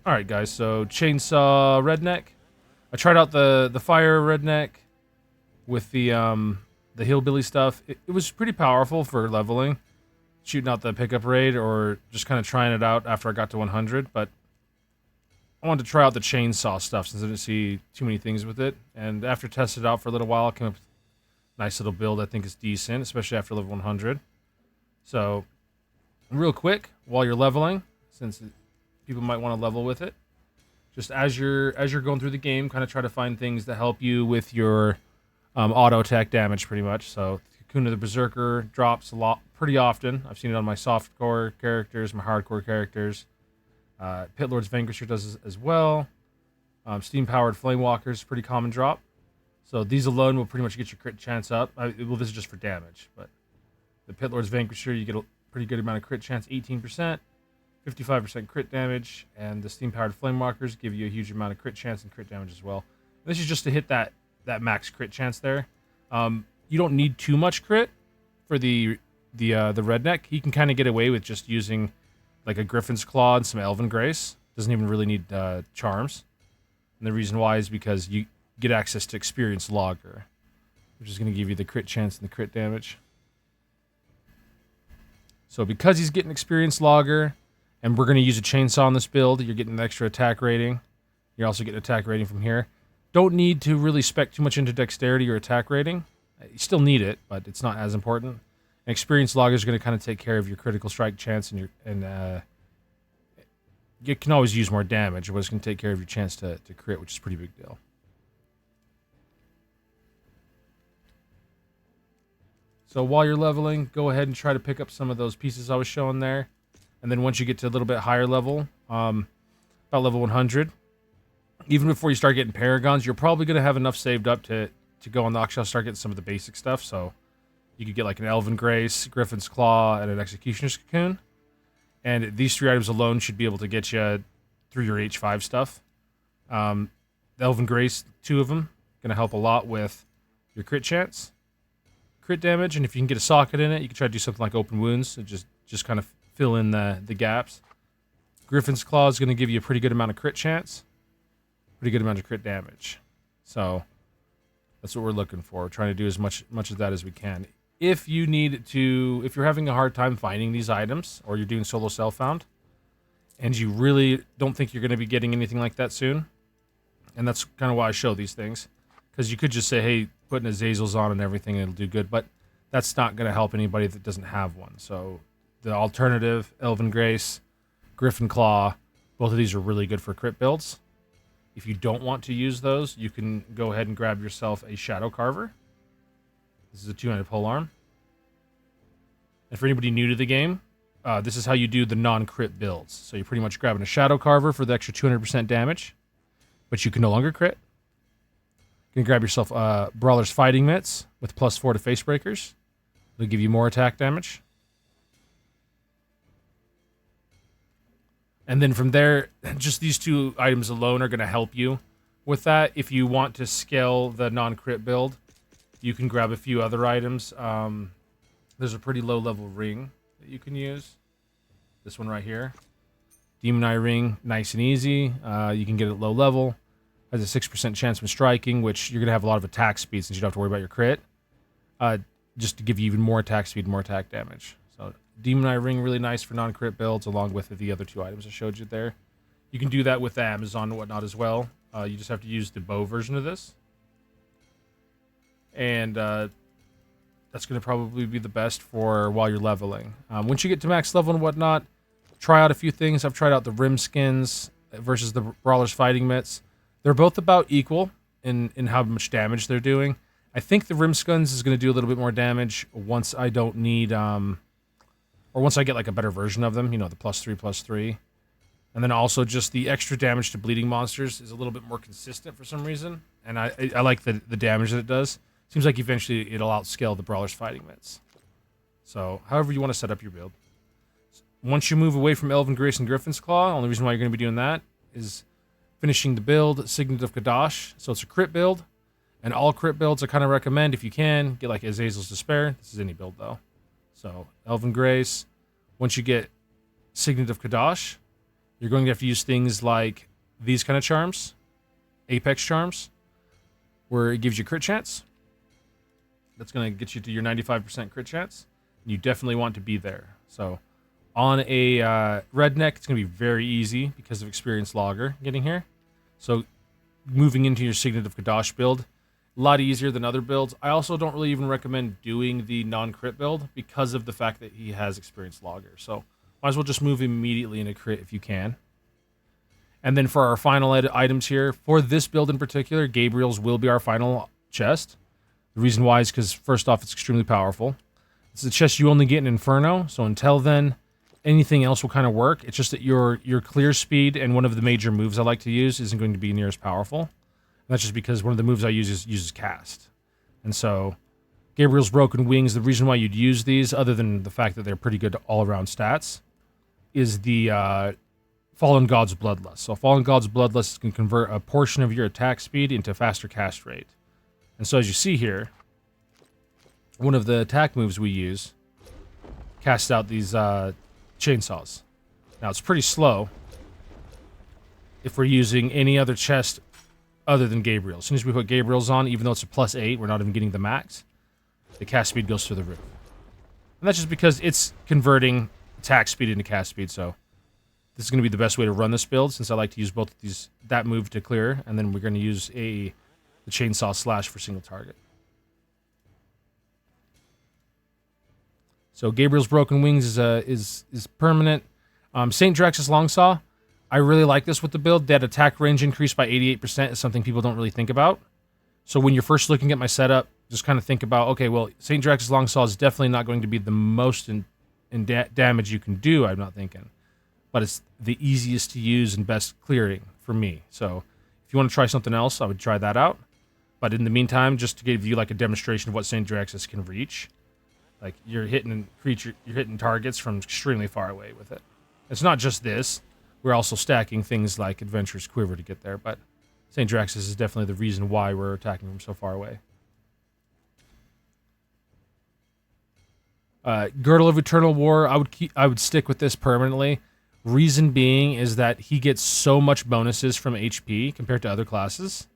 Alright guys, so Chainsaw Redneck. I tried out the Fire Redneck with the Hillbilly stuff. It was pretty powerful for leveling. Shooting out the pickup raid or just kind of trying it out after I got to 100, but I wanted to try out the chainsaw stuff since I didn't see too many things with it. And after testing it out for a little while, I came up with a nice little build I think is decent, especially after level 100. So, real quick, while you're leveling, since people might want to level with it, just as you're going through the game, kind of try to find things that help you with your auto attack damage, pretty much. So, Cocoon of the Berserker drops a lot, pretty often. I've seen it on my softcore characters, my hardcore characters. Pit Lord's Vanquisher does as well. Steam-powered Flame Walker's pretty common drop. So these alone will pretty much get your crit chance up. Well, this is just for damage, but the Pit Lord's Vanquisher, you get a pretty good amount of crit chance, 18%, 55% crit damage, and the Steam-powered Flame Walkers give you a huge amount of crit chance and crit damage as well. And this is just to hit that max crit chance there. You don't need too much crit for the Redneck. He can kind of get away with just using like a Griffin's Claw and some Elven Grace. Doesn't even really need charms. And the reason why is because you get access to Experienced Logger, which is going to give you the crit chance and the crit damage. So because he's getting Experienced Logger, and we're going to use a chainsaw on this build, you're getting an extra attack rating. You're also getting attack rating from here. Don't need to really spec too much into dexterity or attack rating. You still need it, but it's not as important. An Experienced Logger is going to kind of take care of your critical strike chance, and you can always use more damage, but it's going to take care of your chance to crit, which is a pretty big deal. So while you're leveling, go ahead and try to pick up some of those pieces I was showing there. And then once you get to a little bit higher level, about level 100, even before you start getting Paragons, you're probably going to have enough saved up to go on the Oxshell, start getting some of the basic stuff. So you could get like an Elven Grace, Griffin's Claw, and an Executioner's Cocoon. And these three items alone should be able to get you through your H5 stuff. The Elven Grace, 2 of them, going to help a lot with your crit chance, crit damage, and if you can get a socket in it, you can try to do something like Open Wounds, and just kind of fill in the gaps. Griffin's Claw is going to give you a pretty good amount of crit chance, pretty good amount of crit damage. So that's what we're looking for. We're trying to do as much of that as we can. If you're having a hard time finding these items, or you're doing solo self-found, and you really don't think you're going to be getting anything like that soon, and that's kind of why I show these things, because you could just say, hey, putting Azazels on and everything, and it'll do good, but that's not going to help anybody that doesn't have one. So the alternative, Elven Grace, Griffin Claw, both of these are really good for crit builds. If you don't want to use those, you can go ahead and grab yourself a Shadow Carver. This is a 2-handed polearm. And for anybody new to the game, this is how you do the non-crit builds. So you're pretty much grabbing a Shadow Carver for the extra 200% damage, but you can no longer crit. You can grab yourself Brawler's Fighting Mitts with +4 to Face Breakers. It'll give you more attack damage. And then from there, just these 2 items alone are going to help you with that. If you want to scale the non-crit build, you can grab a few other items. There's a pretty low-level ring that you can use. This one right here. Demon Eye Ring, nice and easy. You can get it at low level. Has a 6% chance from striking, which you're going to have a lot of attack speed since you don't have to worry about your crit. Just to give you even more attack speed, more attack damage. So Demon Eye Ring, really nice for non-crit builds, along with the other 2 items I showed you there. You can do that with the Amazon and whatnot as well. You just have to use the bow version of this. And that's going to probably be the best for while you're leveling. Once you get to max level and whatnot, try out a few things. I've tried out the Rim Skins versus the Brawler's Fighting Mitts. They're both about equal in how much damage they're doing. I think the Rim Skins is going to do a little bit more damage once I don't need, or once I get like a better version of them, you know, the +3/+3. And then also just the extra damage to bleeding monsters is a little bit more consistent for some reason. And I like the damage that it does. Seems like eventually it'll outscale the Brawler's Fighting Mitts. So, however you want to set up your build. Once you move away from Elven Grace and Griffin's Claw, the only reason why you're going to be doing that is finishing the build, Signet of Kadash. So it's a crit build. And all crit builds I kind of recommend, if you can, get like Azazel's Despair. This is any build though. So, Elven Grace. Once you get Signet of Kadash, you're going to have to use things like these kind of charms, Apex charms, where it gives you crit chance. That's going to get you to your 95% crit chance. You definitely want to be there. So on a Redneck, it's going to be very easy because of Experience Logger getting here. So moving into your Signet of Kadash build, a lot easier than other builds. I also don't really even recommend doing the non-crit build because of the fact that he has Experience Logger. So might as well just move immediately into crit if you can. And then for our final items here, for this build in particular, Gabriel's will be our final chest. The reason why is because, first off, it's extremely powerful. It's a chest you only get in Inferno, so until then, anything else will kind of work. It's just that your clear speed and one of the major moves I like to use isn't going to be near as powerful. And that's just because one of the moves I use uses cast. And so, Gabriel's Broken Wings, the reason why you'd use these, other than the fact that they're pretty good all-around stats, is the Fallen God's Bloodlust. So Fallen God's Bloodlust can convert a portion of your attack speed into faster cast rate. And so as you see here, one of the attack moves we use casts out these chainsaws. Now it's pretty slow if we're using any other chest other than Gabriel. As soon as we put Gabriel's on, even though it's a +8, we're not even getting the max, the cast speed goes through the roof. And that's just because it's converting attack speed into cast speed, so this is going to be the best way to run this build, since I like to use both of these, that move to clear, and then we're going to use the Chainsaw Slash for single target. So Gabriel's Broken Wings is permanent. St. Drax's Longsaw, I really like this with the build. That attack range increase by 88% is something people don't really think about. So when you're first looking at my setup, just kind of think about, okay, well, St. Drax's Longsaw is definitely not going to be the most in damage you can do, I'm not thinking. But it's the easiest to use and best clearing for me. So if you want to try something else, I would try that out. But in the meantime, just to give you like a demonstration of what St. Drax's can reach, like you're hitting targets from extremely far away with it. It's not just this. We're also stacking things like Adventurous Quiver to get there, but St. Drax's is definitely the reason why we're attacking from so far away. Girdle of Eternal War, I would stick with this permanently. Reason being is that he gets so much bonuses from HP compared to other classes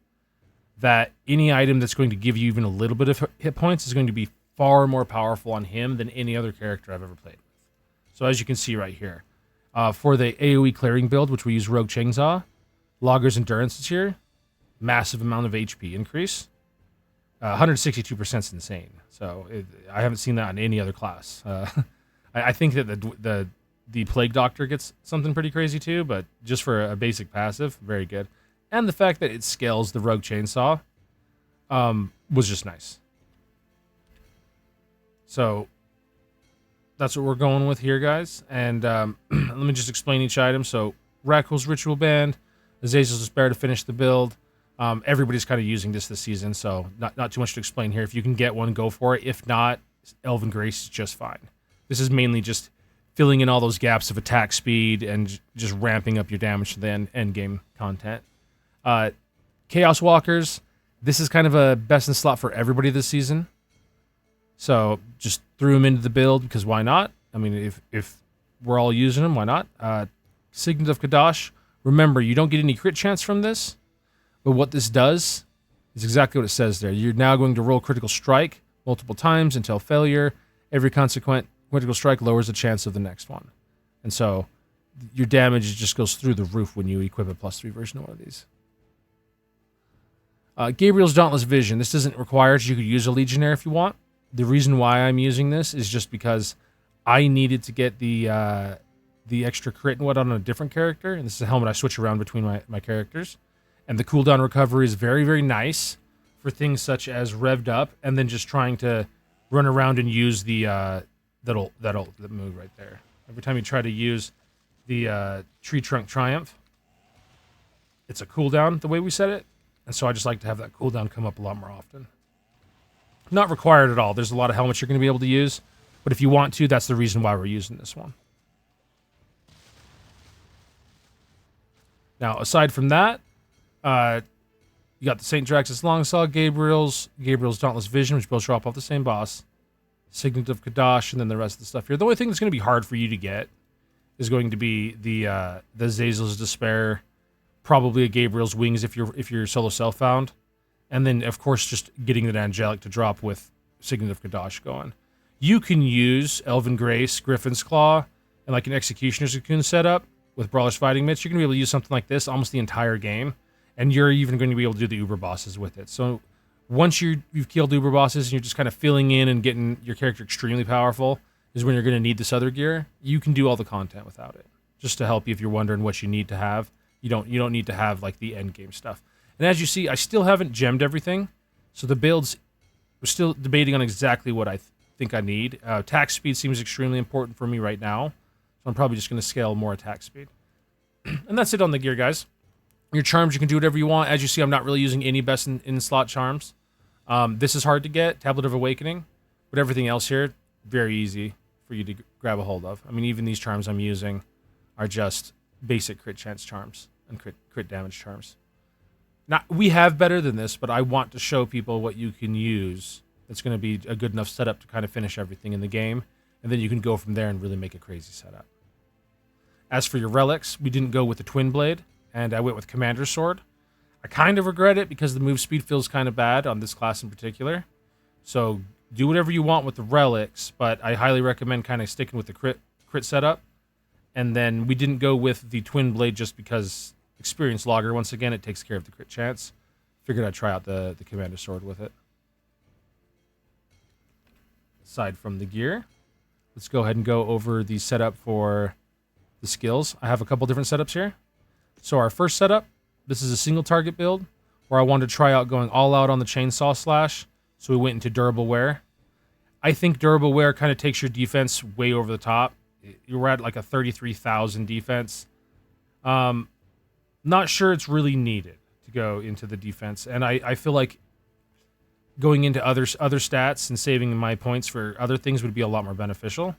that any item that's going to give you even a little bit of hit points is going to be far more powerful on him than any other character I've ever played with. So as you can see right here, for the AoE clearing build, which we use Rogue Chainsaw, Logger's Endurance is here, massive amount of HP increase. 162% is insane. So I haven't seen that in any other class. I think that the Plague Doctor gets something pretty crazy too, but just for a basic passive, very good. And the fact that it scales the Rogue Chainsaw was just nice. So that's what we're going with here, guys. And let me just explain each item. So Rakul's Ritual Band, Azazel's Despair to finish the build. Everybody's kind of using this season, so not too much to explain here. If you can get one, go for it. If not, Elven Grace is just fine. This is mainly just filling in all those gaps of attack speed and just ramping up your damage to the end game content. Chaos Walkers, this is kind of a best in slot for everybody this season. So just threw them into the build because why not? I mean, if we're all using them, why not? Signet of Kadash, remember, you don't get any crit chance from this, but what this does is exactly what it says there. You're now going to roll Critical Strike multiple times until failure. Every consequent Critical Strike lowers the chance of the next one. And so your damage just goes through the roof when you equip a +3 version of one of these. Gabriel's Dauntless Vision. This isn't required. You could use a Legionnaire if you want. The reason why I'm using this is just because I needed to get the extra crit and whatnot on a different character, and this is a helmet I switch around between my characters. And the cooldown recovery is very, very nice for things such as revved up and then just trying to run around and use the that move right there. Every time you try to use the Tree Trunk Triumph, it's a cooldown the way we set it, and so I just like to have that cooldown come up a lot more often. Not required at all. There's a lot of helmets you're going to be able to use, but if you want to, that's the reason why we're using this one. Now, aside from that, you got the St. Drax's Longsaw, Gabriel's Dauntless Vision, which both show up off the same boss, Signet of Kadash, and then the rest of the stuff here. The only thing that's going to be hard for you to get is going to be the Zazel's Despair, probably a Gabriel's Wings if you're solo self found, and then of course just getting that Angelic to drop with Signet of Kadash going. You can use Elven Grace, Griffin's Claw, and like an Executioner's Cocoon setup with Brawler's Fighting Mitts. You're going to be able to use something like this almost the entire game, and you're even going to be able to do the Uber bosses with it. So once you've killed Uber bosses and you're just kind of filling in and getting your character extremely powerful is when you're going to need this other gear. You can do all the content without it, just to help you if you're wondering what you need to have. You don't need to have like the end game stuff. And as you see, I still haven't gemmed everything, so the builds, we're still debating on exactly what I think I need. Attack speed seems extremely important for me right now, so I'm probably just going to scale more attack speed. And that's it on the gear, guys. Your charms, you can do whatever you want. As you see, I'm not really using any best in slot charms. This is hard to get, Tablet of Awakening, but everything else here, very easy for you to grab a hold of. I mean, even these charms I'm using are just basic crit chance charms and crit damage charms. Now, we have better than this, but I want to show people what you can use that's going to be a good enough setup to kind of finish everything in the game, and then you can go from there and really make a crazy setup. As for your relics, we didn't go with the Twin Blade, and I went with Commander's Sword. I kind of regret it because the move speed feels kind of bad on this class in particular. So do whatever you want with the relics, but I highly recommend kind of sticking with the crit setup. And then we didn't go with the Twin Blade just because Experience Logger, once again, it takes care of the crit chance. Figured I'd try out the Commander Sword with it. Aside from the gear, let's go ahead and go over the setup for the skills. I have a couple different setups here. So our first setup, this is a single target build where I wanted to try out going all out on the Chainsaw Slash. So we went into Durable Wear. I think Durable Wear kind of takes your defense way over the top. You're at like a 33,000 defense. Not sure it's really needed to go into the defense. And I feel like going into other stats and saving my points for other things would be a lot more beneficial.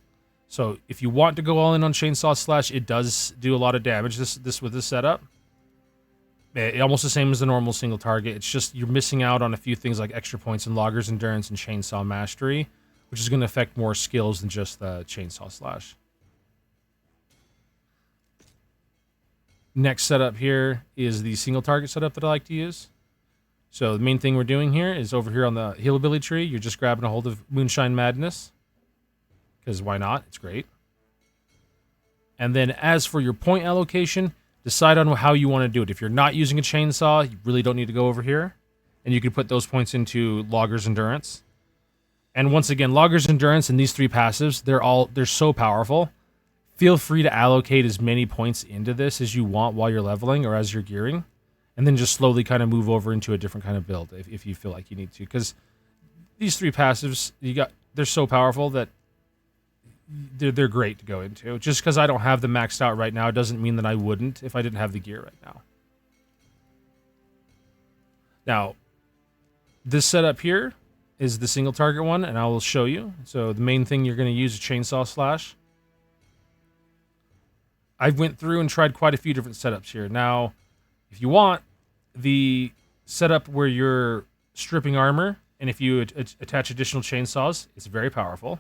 So if you want to go all in on Chainsaw Slash, it does do a lot of damage this with this setup. Almost the same as the normal single target. It's just you're missing out on a few things like extra points in Logger's Endurance and Chainsaw Mastery, which is going to affect more skills than just the Chainsaw Slash. Next setup here is the single target setup that I like to use. So the main thing we're doing here is over here on the heal ability tree, you're just grabbing a hold of Moonshine Madness. Because why not? It's great. And then as for your point allocation, decide on how you want to do it. If you're not using a chainsaw, you really don't need to go over here. And you can put those points into Logger's Endurance. And once again, Logger's Endurance and these three passives, they're so powerful. Feel free to allocate as many points into this as you want while you're leveling or as you're gearing. And then just slowly kind of move over into a different kind of build if you feel like you need to. Because these three passives, they're so powerful that they're great to go into. Just because I don't have them maxed out right now doesn't mean that I wouldn't if I didn't have the gear right now. Now, this setup here is the single target one, and I will show you. So the main thing you're going to use is Chainsaw Slash. I went through and tried quite a few different setups here. Now, if you want the setup where you're stripping armor, and if you attach additional chainsaws, it's very powerful.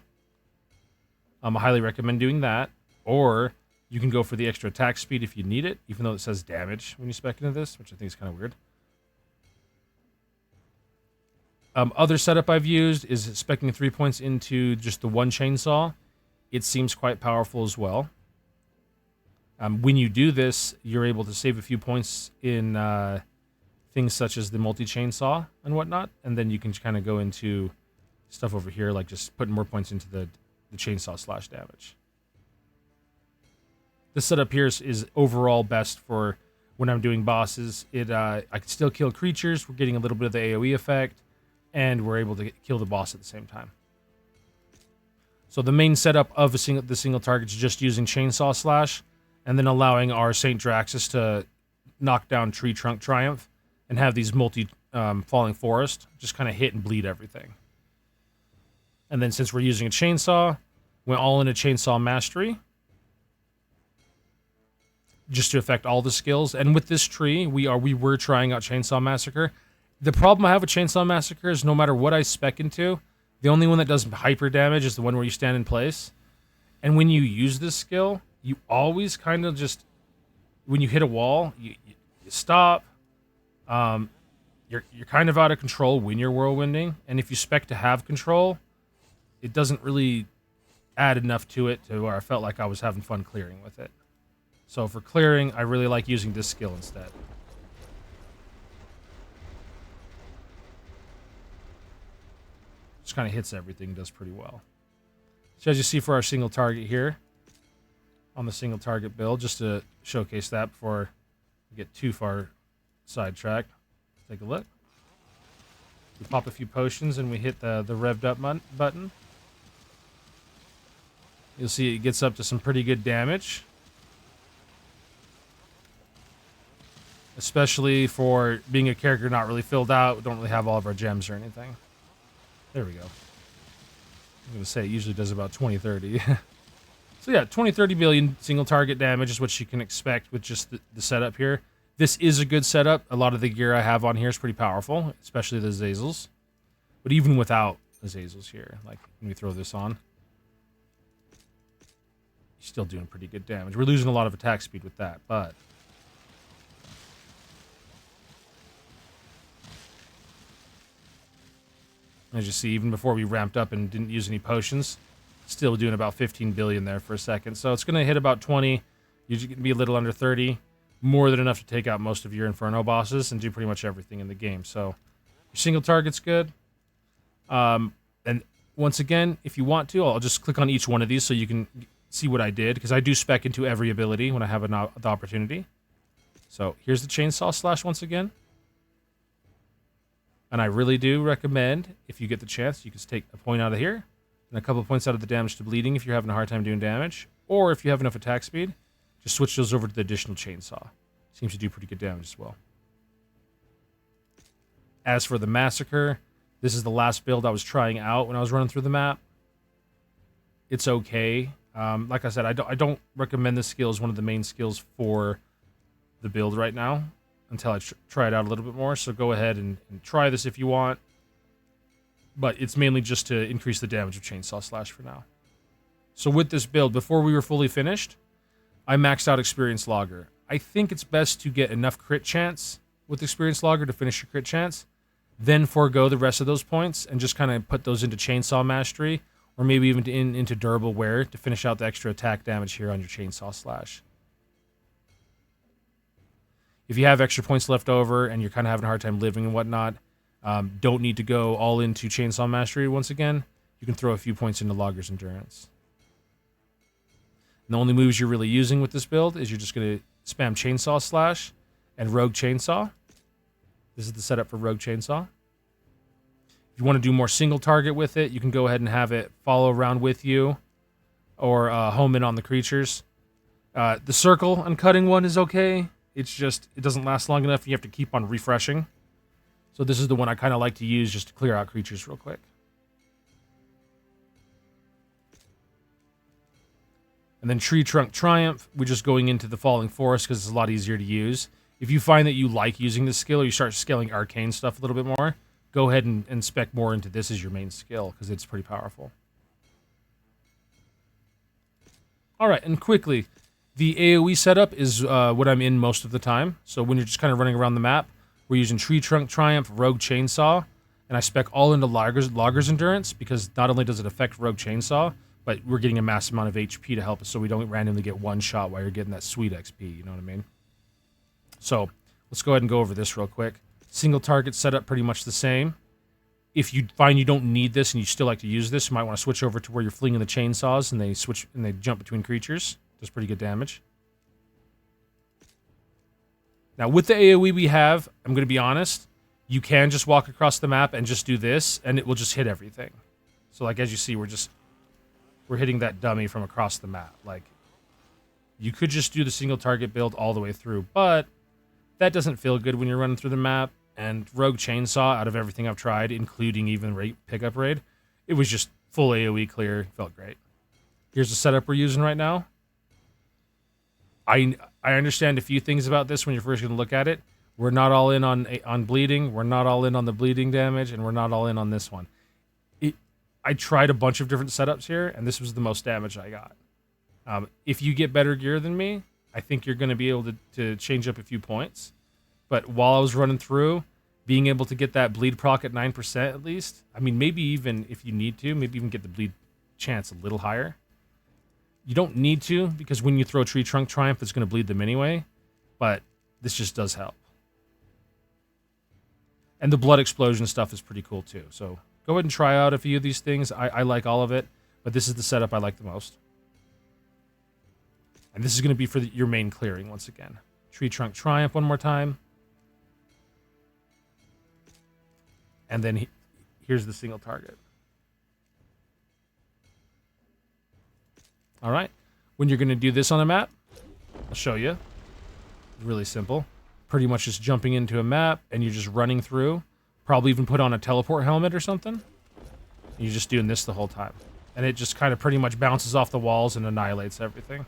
I highly recommend doing that. Or you can go for the extra attack speed if you need it, even though it says damage when you spec into this, which I think is kind of weird. Other setup I've used is speccing 3 points into just the one chainsaw. It seems quite powerful as well. When you do this, you're able to save a few points in things such as the multi-chainsaw and whatnot, and then you can kind of go into stuff over here, like just putting more points into the Chainsaw Slash damage. This setup here is overall best for when I'm doing bosses. I can still kill creatures, we're getting a little bit of the AoE effect, and we're able to kill the boss at the same time. So the main setup of the single target is just using Chainsaw Slash, and then allowing our Saint Draxus to knock down Tree Trunk Triumph and have these falling forest just kind of hit and bleed everything. And then since we're using a chainsaw, went all into Chainsaw Mastery just to affect all the skills. And with this tree, we were trying out Chainsaw Massacre. The problem I have with Chainsaw Massacre is no matter what I spec into, the only one that does hyper damage is the one where you stand in place. And when you use this skill, you always kind of just, when you hit a wall, you stop. You're kind of out of control when you're whirlwinding, and if you spec to have control, it doesn't really add enough to it to where I felt like I was having fun clearing with it. So for clearing, I really like using this skill instead. Just kind of hits everything, does pretty well. So as you see for our single target here, on the single target build, just to showcase that before we get too far sidetracked. Take a look. We pop a few potions and we hit the revved up button. You'll see it gets up to some pretty good damage. Especially for being a character not really filled out. We don't really have all of our gems or anything. There we go. I'm going to say it usually does about 20-30. So yeah, 20-30 billion single target damage is what you can expect with just the setup here. This is a good setup. A lot of the gear I have on here is pretty powerful, especially the Azazels. But even without Azazels here, like when we throw this on, you're still doing pretty good damage. We're losing a lot of attack speed with that, but as you see, even before we ramped up and didn't use any potions, still doing about 15 billion there for a second. So it's going to hit about 20. Usually going to be a little under 30. More than enough to take out most of your Inferno bosses and do pretty much everything in the game. So your single target's good. And once again, if you want to, I'll just click on each one of these so you can see what I did, because I do spec into every ability when I have the opportunity. So here's the Chainsaw Slash once again. And I really do recommend, if you get the chance, you can take a point out of here and a couple of points out of the damage to bleeding if you're having a hard time doing damage. Or if you have enough attack speed, just switch those over to the additional Chainsaw. Seems to do pretty good damage as well. As for the Massacre, this is the last build I was trying out when I was running through the map. It's okay. Like I said, I don't recommend this skill as one of the main skills for the build right now until I try it out a little bit more. So go ahead and try this if you want. But it's mainly just to increase the damage of Chainsaw Slash for now. So with this build, before we were fully finished, I maxed out Experience Logger. I think it's best to get enough crit chance with Experience Logger to finish your crit chance, then forego the rest of those points and just kind of put those into Chainsaw Mastery, or maybe even into Durable Wear to finish out the extra attack damage here on your Chainsaw Slash. If you have extra points left over and you're kind of having a hard time living and whatnot, don't need to go all into Chainsaw Mastery once again. You can throw a few points into Logger's Endurance. And the only moves you're really using with this build is you're just going to spam Chainsaw Slash and Rogue Chainsaw. This is the setup for Rogue Chainsaw. If you want to do more single target with it, you can go ahead and have it follow around with you or home in on the creatures. The circle on cutting one is okay. It's just, it doesn't last long enough. You have to keep on refreshing. So this is the one I kind of like to use just to clear out creatures real quick. And then Tree Trunk Triumph, we're just going into the Falling Forest because it's a lot easier to use. If you find that you like using this skill or you start scaling arcane stuff a little bit more, go ahead and spec more into this as your main skill because it's pretty powerful. All right, and quickly, the AoE setup is what I'm in most of the time. So when you're just kind of running around the map, we're using Tree Trunk Triumph, Rogue Chainsaw, and I spec all into Logger's Endurance because not only does it affect Rogue Chainsaw, but we're getting a massive amount of HP to help us so we don't randomly get one shot while you're getting that sweet XP, you know what I mean? So let's go ahead and go over this real quick. Single target setup pretty much the same. If you find you don't need this and you still like to use this, you might want to switch over to where you're flinging the chainsaws and they jump between creatures. Does pretty good damage. Now with the AoE we have, I'm going to be honest, you can just walk across the map and just do this and it will just hit everything. So like as you see, we're hitting that dummy from across the map. Like, you could just do the single target build all the way through, but that doesn't feel good when you're running through the map. And Rogue Chainsaw, out of everything I've tried, including even pickup raid, it was just full AoE clear. Felt great. Here's the setup we're using right now. I understand a few things about this when you're first going to look at it. We're not all in on bleeding. We're not all in on the bleeding damage, and we're not all in on this one. I tried a bunch of different setups here, and this was the most damage I got. If you get better gear than me, I think you're going to be able to change up a few points. But while I was running through, being able to get that bleed proc at 9% at least, I mean, maybe even if you need to, maybe even get the bleed chance a little higher. You don't need to, because when you throw Tree Trunk Triumph, it's going to bleed them anyway. But this just does help. And the blood explosion stuff is pretty cool too. So go ahead and try out a few of these things. I like all of it, but this is the setup I like the most. And this is going to be for your main clearing once again. Tree Trunk Triumph one more time. And then here's the single target. All right. When you're going to do this on a map, I'll show you. Really simple. Pretty much just jumping into a map and you're just running through. Probably even put on a teleport helmet or something. You're just doing this the whole time. And it just kind of pretty much bounces off the walls and annihilates everything.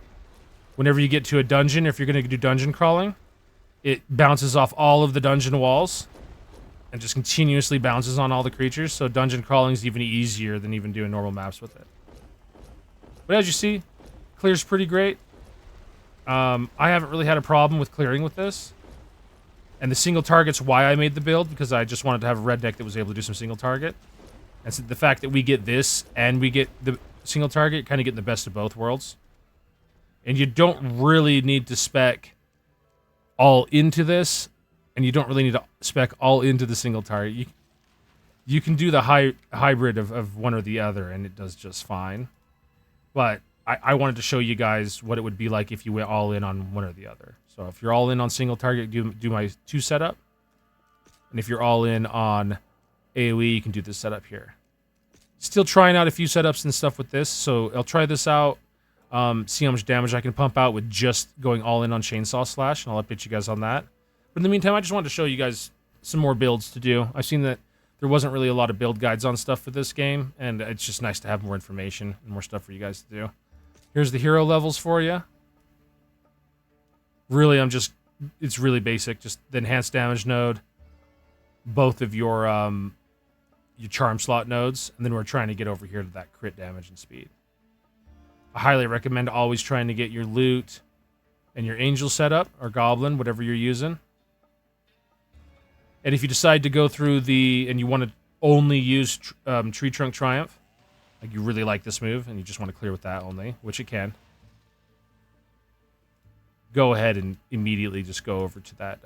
Whenever you get to a dungeon, if you're going to do dungeon crawling, it bounces off all of the dungeon walls and just continuously bounces on all the creatures. So dungeon crawling is even easier than even doing normal maps with it. But as you see, clears pretty great. I haven't really had a problem with clearing with this. And the single target's why I made the build, because I just wanted to have a Redneck that was able to do some single target. And so the fact that we get this and we get the single target, kind of getting the best of both worlds. And you don't really need to spec all into this, and you don't really need to spec all into the single target. You can do the hybrid of one or the other, and it does just fine. But I wanted to show you guys what it would be like if you went all in on one or the other. So if you're all in on single target, do my 2 setup. And if you're all in on AoE, you can do this setup here. Still trying out a few setups and stuff with this, so I'll try this out. See how much damage I can pump out with just going all in on Chainsaw Slash, and I'll update you guys on that. But in the meantime, I just wanted to show you guys some more builds to do. I've seen that there wasn't really a lot of build guides on stuff for this game, and it's just nice to have more information and more stuff for you guys to do. Here's the hero levels for you. Really, it's really basic. Just the enhanced damage node, both of your charm slot nodes, and then we're trying to get over here to that crit damage and speed. I highly recommend always trying to get your loot and your angel setup, or goblin, whatever you're using. And if you decide to go through and you want to only use Tree Trunk Triumph, like you really like this move, and you just want to clear with that only, which it can, go ahead and immediately just go over to that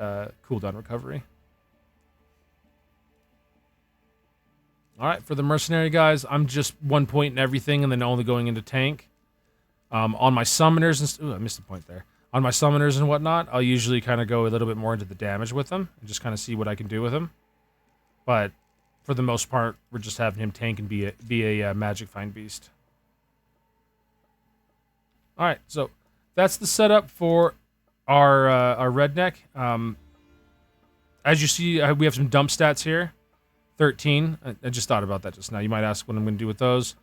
cooldown recovery. Alright, for the mercenary guys, I'm just 1 point in everything and then only going into tank. On my summoners, ooh, I missed a point there. On my summoners and whatnot, I'll usually kind of go a little bit more into the damage with them and just kind of see what I can do with them. But for the most part, we're just having him tank and be a magic find beast. All right, so that's the setup for our Redneck. As you see, we have some dump stats here. 13. I just thought about that just now. You might ask what I'm going to do with those.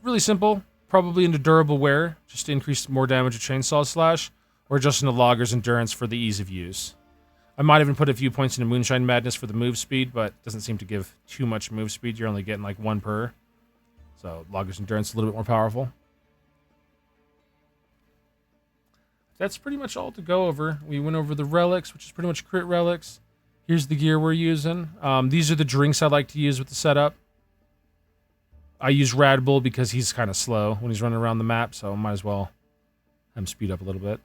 Really simple. Probably into durable wear, just to increase more damage with Chainsaw Slash, or just into Logger's Endurance for the ease of use. I might even put a few points into Moonshine Madness for the move speed, but it doesn't seem to give too much move speed. You're only getting like 1 per. So Logger's Endurance is a little bit more powerful. That's pretty much all to go over. We went over the relics, which is pretty much crit relics. Here's the gear we're using. These are the drinks I like to use with the setup. I use Rad Bull because he's kind of slow when he's running around the map, so I might as well have him speed up a little bit.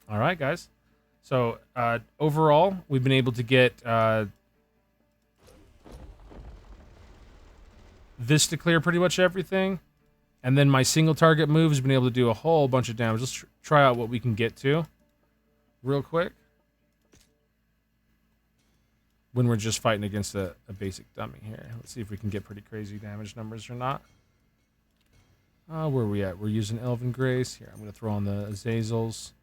All right, guys. So overall, we've been able to get this to clear pretty much everything. And then my single target move has been able to do a whole bunch of damage. Let's try out what we can get to real quick. When we're just fighting against a basic dummy here. Let's see if we can get pretty crazy damage numbers or not. Where are we at? We're using Elven Grace. Here, I'm going to throw on the Azazels.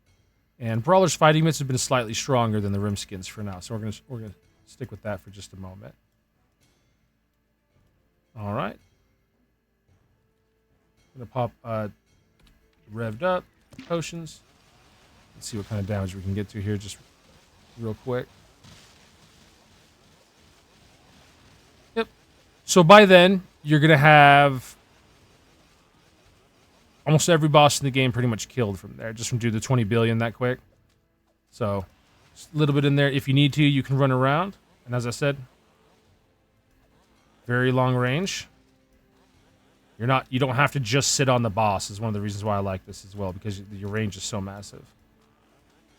And Brawler's fighting mitts have been slightly stronger than the Rimskins for now, so we're gonna stick with that for just a moment. All right. I'm going to pop revved up potions. Let's see what kind of damage we can get to here just real quick. So by then, you're going to have almost every boss in the game pretty much killed from there, just from doing the 20 billion that quick. So, just a little bit in there. If you need to, you can run around. And as I said, very long range. You don't have to just sit on the boss, is one of the reasons why I like this as well, because your range is so massive.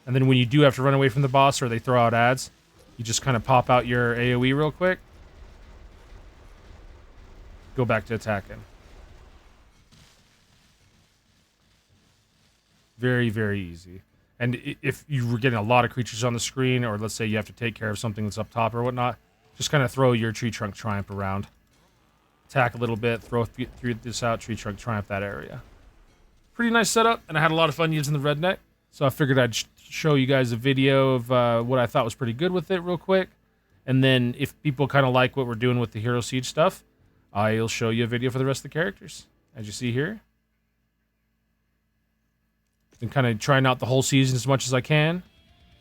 And then when you do have to run away from the boss or they throw out ads, you just kind of pop out your AoE real quick. Go back to attacking. Very, very easy. And if you were getting a lot of creatures on the screen, or let's say you have to take care of something that's up top or whatnot, just kind of throw your Tree Trunk Triumph around. Attack a little bit, throw this out, Tree Trunk Triumph that area. Pretty nice setup, and I had a lot of fun using the Redneck, so I figured I'd show you guys a video of what I thought was pretty good with it real quick. And then if people kind of like what we're doing with the Hero Siege stuff, I'll show you a video for the rest of the characters, as you see here. Been kind of trying out the whole season as much as I can.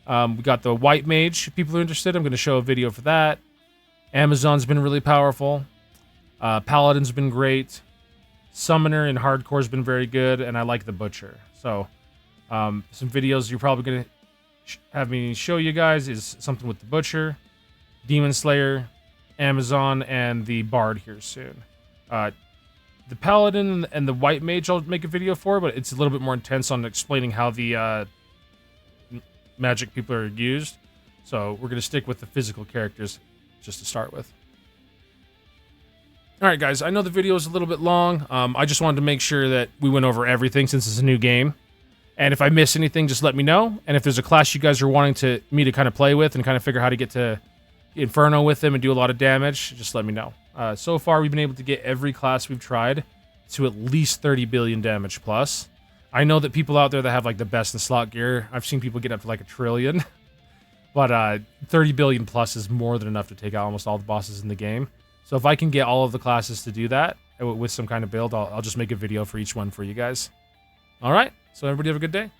We got the White Mage. If people are interested, I'm going to show a video for that. Amazon's been really powerful. Paladin's been great. Summoner in Hardcore's been very good, and I like the Butcher. So, some videos you're probably going to have me show you guys is something with the Butcher, Demon Slayer, Amazon, and the Bard here soon. The Paladin and the White Mage I'll make a video for, but it's a little bit more intense on explaining how the magic people are used. So we're going to stick with the physical characters just to start with. Alright guys, I know the video is a little bit long. I just wanted to make sure that we went over everything since it's a new game. And if I miss anything, just let me know. And if there's a class you guys are wanting me to kind of play with and kind of figure how to get to Inferno with them and do a lot of damage, just let me know. So far, we've been able to get every class we've tried to at least 30 billion damage plus. I know that people out there that have like the best in slot gear, I've seen people get up to like 1 trillion. But 30 billion plus is more than enough to take out almost all the bosses in the game. So if I can get all of the classes to do that with some kind of build, I'll just make a video for each one for you guys. All right, so everybody have a good day.